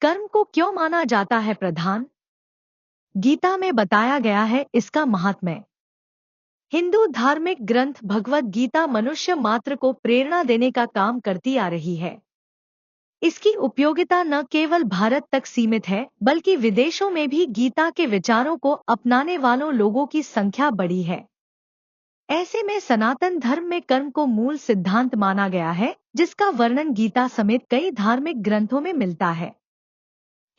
कर्म को क्यों माना जाता है प्रधान? गीता में बताया गया है इसका महात्म्य। हिंदू धार्मिक ग्रंथ भगवद गीता मनुष्य मात्र को प्रेरणा देने का काम करती आ रही है। इसकी उपयोगिता न केवल भारत तक सीमित है, बल्कि विदेशों में भी गीता के विचारों को अपनाने वालों लोगों की संख्या बढ़ी है। ऐसे में सनातन धर्म में कर्म को मूल सिद्धांत माना गया है, जिसका वर्णन गीता समेत कई धार्मिक ग्रंथों में मिलता है।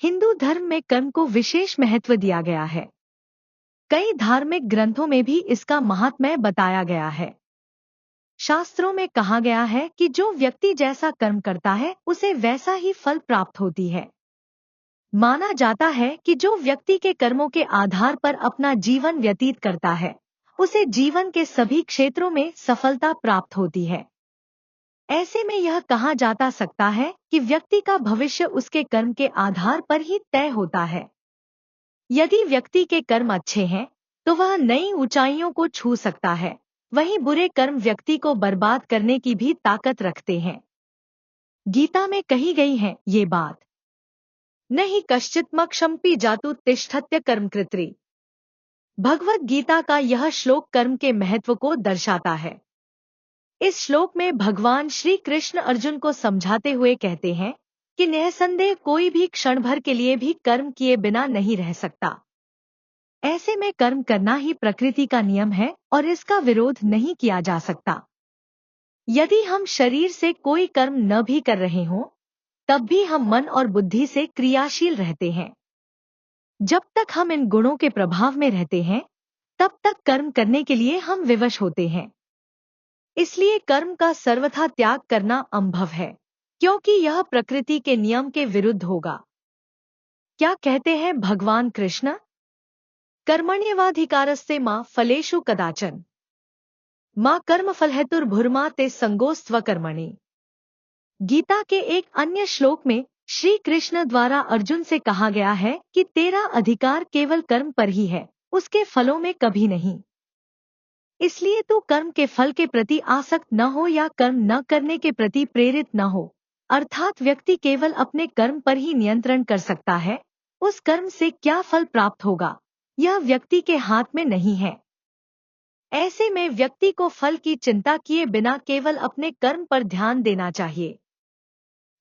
हिंदू धर्म में कर्म को विशेष महत्व दिया गया है। कई धार्मिक ग्रंथों में भी इसका महात्म्य बताया गया है। शास्त्रों में कहा गया है कि जो व्यक्ति जैसा कर्म करता है उसे वैसा ही फल प्राप्त होती है। माना जाता है कि जो व्यक्ति के कर्मों के आधार पर अपना जीवन व्यतीत करता है, उसे जीवन के सभी क्षेत्रों में सफलता प्राप्त होती है। ऐसे में यह कहा जा सकता है कि व्यक्ति का भविष्य उसके कर्म के आधार पर ही तय होता है। यदि व्यक्ति के कर्म अच्छे हैं, तो वह नई ऊंचाइयों को छू सकता है। वहीं बुरे कर्म व्यक्ति को बर्बाद करने की भी ताकत रखते हैं। गीता में कही गई है ये बात। नहीं कश्चित् मक्षम्पि जातु तिष्ठत्य कर्मकृत्री। भगवद गीता का यह श्लोक कर्म के महत्व को दर्शाता है। इस श्लोक में भगवान श्री कृष्ण अर्जुन को समझाते हुए कहते हैं कि निःसंदेह कोई भी क्षण भर के लिए भी कर्म किए बिना नहीं रह सकता। ऐसे में कर्म करना ही प्रकृति का नियम है और इसका विरोध नहीं किया जा सकता। यदि हम शरीर से कोई कर्म न भी कर रहे हों, तब भी हम मन और बुद्धि से क्रियाशील रहते हैं। जब तक हम इन गुणों के प्रभाव में रहते हैं, तब तक कर्म करने के लिए हम विवश होते हैं। इसलिए कर्म का सर्वथा त्याग करना अंभव है, क्योंकि यह प्रकृति के नियम के विरुद्ध होगा। क्या कहते हैं भगवान कृष्ण? कर्मण्येवाधिकारस्ते मा फलेषु कदाचन मां कर्मफलहेतुर्भुर्मा ते संगोस्त्वकर्मणि। गीता के एक अन्य श्लोक में श्री कृष्ण द्वारा अर्जुन से कहा गया है कि तेरा अधिकार केवल कर्म पर ही है, उसके फलों में कभी नहीं। इसलिए तू कर्म के फल के प्रति आसक्त न हो या कर्म न करने के प्रति प्रेरित न हो। अर्थात व्यक्ति केवल अपने कर्म पर ही नियंत्रण कर सकता है। उस कर्म से क्या फल प्राप्त होगा, यह व्यक्ति के हाथ में नहीं है। ऐसे में व्यक्ति को फल की चिंता किए बिना केवल अपने कर्म पर ध्यान देना चाहिए।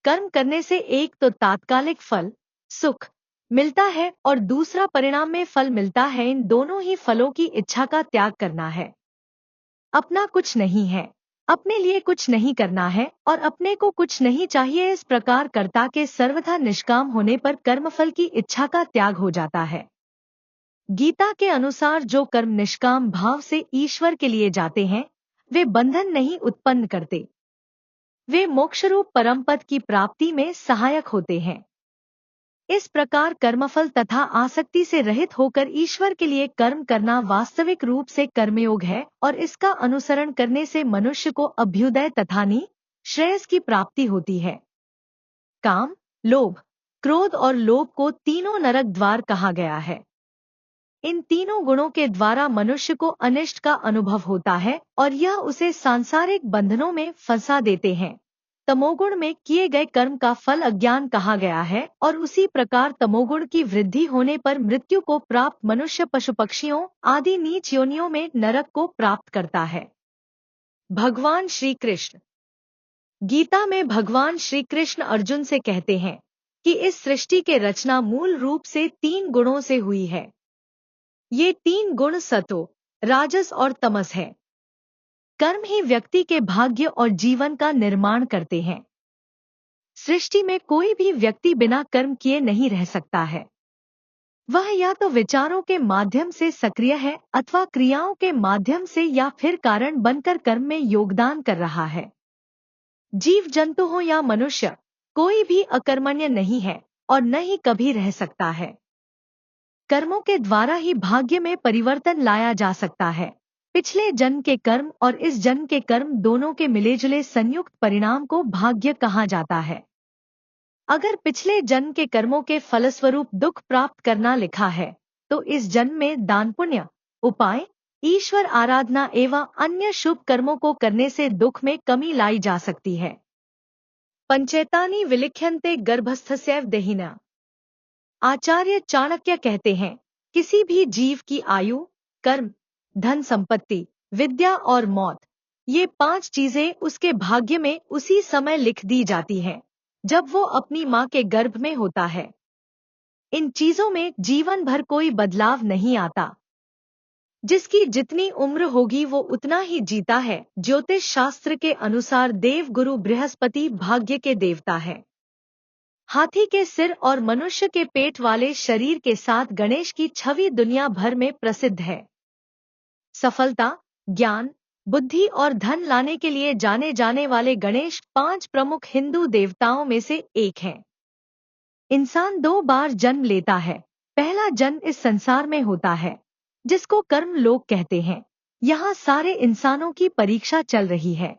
कर्म करने से एक तो तात्कालिक फल, सुख मिलता है और दूसरा परिणाम में फल मिलता है। इन दोनों ही फलों की इच्छा का त्याग करना है। अपना कुछ नहीं है, अपने लिए कुछ नहीं करना है और अपने को कुछ नहीं चाहिए। इस प्रकार कर्ता के सर्वथा निष्काम होने पर कर्मफल की इच्छा का त्याग हो जाता है। गीता के अनुसार जो कर्म निष्काम भाव से ईश्वर के लिए जाते हैं, वे बंधन नहीं उत्पन्न करते। वे मोक्षरूप परमपद की प्राप्ति में सहायक होते हैं। इस प्रकार कर्मफल तथा आसक्ति से रहित होकर ईश्वर के लिए कर्म करना वास्तविक रूप से कर्मयोग है और इसका अनुसरण करने से मनुष्य को अभ्युदय तथा श्रेयस की प्राप्ति होती है। काम, लोभ, क्रोध और लोभ को तीनों नरक द्वार कहा गया है। इन तीनों गुणों के द्वारा मनुष्य को अनिष्ट का अनुभव होता है और यह उसे सांसारिक बंधनों में फंसा देते हैं। तमोगुण में किए गए कर्म का फल अज्ञान कहा गया है और उसी प्रकार तमोगुण की वृद्धि होने पर मृत्यु को प्राप्त मनुष्य पशु पक्षियों आदि नीच योनियों में नरक को प्राप्त करता है। भगवान श्री कृष्ण गीता में भगवान श्री कृष्ण अर्जुन से कहते हैं कि इस सृष्टि के रचना मूल रूप से 3 गुणों से हुई है। ये 3 गुण सतो, राजस और तमस है। कर्म ही व्यक्ति के भाग्य और जीवन का निर्माण करते हैं। सृष्टि में कोई भी व्यक्ति बिना कर्म किए नहीं रह सकता है। वह या तो विचारों के माध्यम से सक्रिय है अथवा क्रियाओं के माध्यम से या फिर कारण बनकर कर्म में योगदान कर रहा है। जीव जंतु हो या मनुष्य, कोई भी अकर्मण्य नहीं है और न ही कभी रह सकता है। कर्मों के द्वारा ही भाग्य में परिवर्तन लाया जा सकता है। पिछले जन्म के कर्म और इस जन्म के कर्म दोनों के मिलेजुले संयुक्त परिणाम को भाग्य कहा जाता है। अगर पिछले जन्म के कर्मों के फलस्वरूप दुख प्राप्त करना लिखा है, तो इस जन्म में दान पुण्य, उपाय, ईश्वर आराधना एवं अन्य शुभ कर्मों को करने से दुख में कमी लाई जा सकती है। पंचेतानि विलिख्यन्ते गर्भस्थस्यैव देहिना। आचार्य चाणक्य कहते हैं, किसी भी जीव की आयु, कर्म, धन संपत्ति, विद्या और मौत, ये 5 चीजें उसके भाग्य में उसी समय लिख दी जाती हैं, जब वो अपनी माँ के गर्भ में होता है। इन चीजों में जीवन भर कोई बदलाव नहीं आता। जिसकी जितनी उम्र होगी वो उतना ही जीता है। ज्योतिष शास्त्र के अनुसार देवगुरु बृहस्पति भाग्य के देवता है। हाथी के सिर और मनुष्य के पेट वाले शरीर के साथ गणेश की छवि दुनिया भर में प्रसिद्ध है। सफलता, ज्ञान, बुद्धि और धन लाने के लिए जाने जाने वाले गणेश 5 प्रमुख हिंदू देवताओं में से एक हैं। इंसान 2 बार जन्म लेता है। पहला जन्म इस संसार में होता है, जिसको कर्म लोक कहते हैं। यहाँ सारे इंसानों की परीक्षा चल रही है।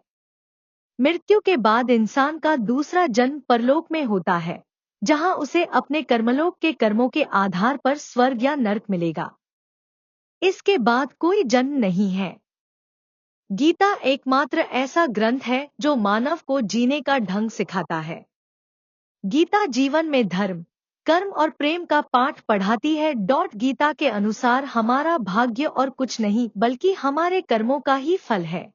मृत्यु के बाद इंसान का दूसरा जन्म परलोक में होता है, जहाँ उसे अपने कर्मलोक के कर्मों के आधार पर स्वर्ग या नरक मिलेगा। इसके बाद कोई जन्म नहीं है। गीता एकमात्र ऐसा ग्रंथ है जो मानव को जीने का ढंग सिखाता है। गीता जीवन में धर्म, कर्म और प्रेम का पाठ पढ़ाती है। गीता के अनुसार हमारा भाग्य और कुछ नहीं बल्कि हमारे कर्मों का ही फल है।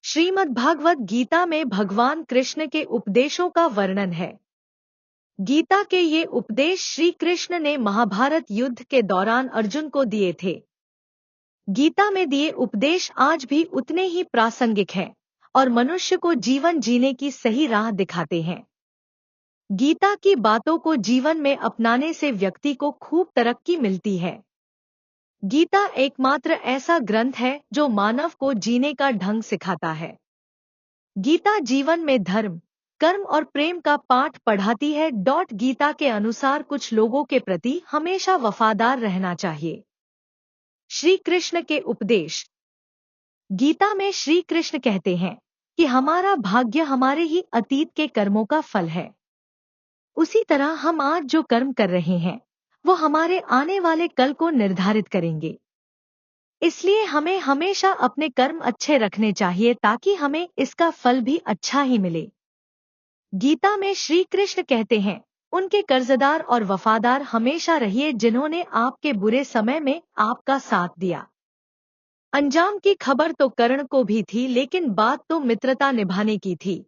श्रीमद् भागवत गीता में भगवान कृष्ण के उपदेशों का वर्णन है। गीता के ये उपदेश श्री कृष्ण ने महाभारत युद्ध के दौरान अर्जुन को दिए थे। गीता में दिए उपदेश आज भी उतने ही प्रासंगिक हैं और मनुष्य को जीवन जीने की सही राह दिखाते हैं। गीता की बातों को जीवन में अपनाने से व्यक्ति को खूब तरक्की मिलती है। गीता एकमात्र ऐसा ग्रंथ है जो मानव को जीने का ढंग सिखाता है। गीता जीवन में धर्म, कर्म और प्रेम का पाठ पढ़ाती है। गीता के अनुसार कुछ लोगों के प्रति हमेशा वफादार रहना चाहिए। श्री कृष्ण के उपदेश। गीता में श्री कृष्ण कहते हैं कि हमारा भाग्य हमारे ही अतीत के कर्मों का फल है। उसी तरह हम आज जो कर्म कर रहे हैं वो हमारे आने वाले कल को निर्धारित करेंगे। इसलिए हमें हमेशा अपने कर्म अच्छे रखने चाहिए ताकि हमें इसका फल भी अच्छा ही मिले। गीता में श्री कृष्ण कहते हैं, उनके कर्जदार और वफादार हमेशा रहिए जिन्होंने आपके बुरे समय में आपका साथ दिया। अंजाम की खबर तो कर्ण को भी थी, लेकिन बात तो मित्रता निभाने की थी।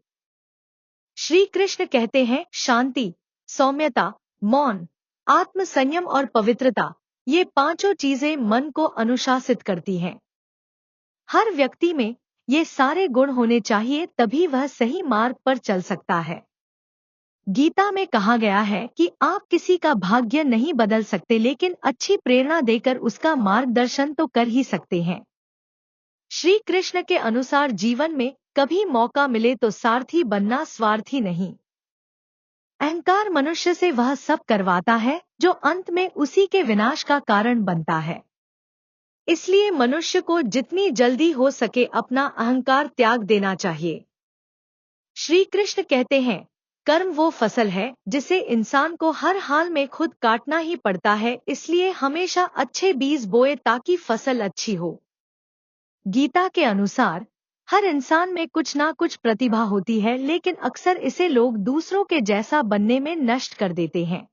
श्री कृष्ण कहते हैं, शांति, सौम्यता, मौन, आत्म संयम और पवित्रता, ये 5 चीजें मन को अनुशासित करती हैं। हर व्यक्ति में ये सारे गुण होने चाहिए, तभी वह सही मार्ग पर चल सकता है। गीता में कहा गया है कि आप किसी का भाग्य नहीं बदल सकते, लेकिन अच्छी प्रेरणा देकर उसका मार्गदर्शन तो कर ही सकते हैं। श्री कृष्ण के अनुसार जीवन में कभी मौका मिले तो सारथी बनना, स्वार्थी नहीं। अहंकार मनुष्य से वह सब करवाता है जो अंत में उसी के विनाश का कारण बनता है। इसलिए मनुष्य को जितनी जल्दी हो सके अपना अहंकार त्याग देना चाहिए। श्री कृष्ण कहते हैं, कर्म वो फसल है जिसे इंसान को हर हाल में खुद काटना ही पड़ता है। इसलिए हमेशा अच्छे बीज बोए ताकि फसल अच्छी हो। गीता के अनुसार हर इंसान में कुछ ना कुछ प्रतिभा होती है, लेकिन अक्सर इसे लोग दूसरों के जैसा बनने में नष्ट कर देते हैं।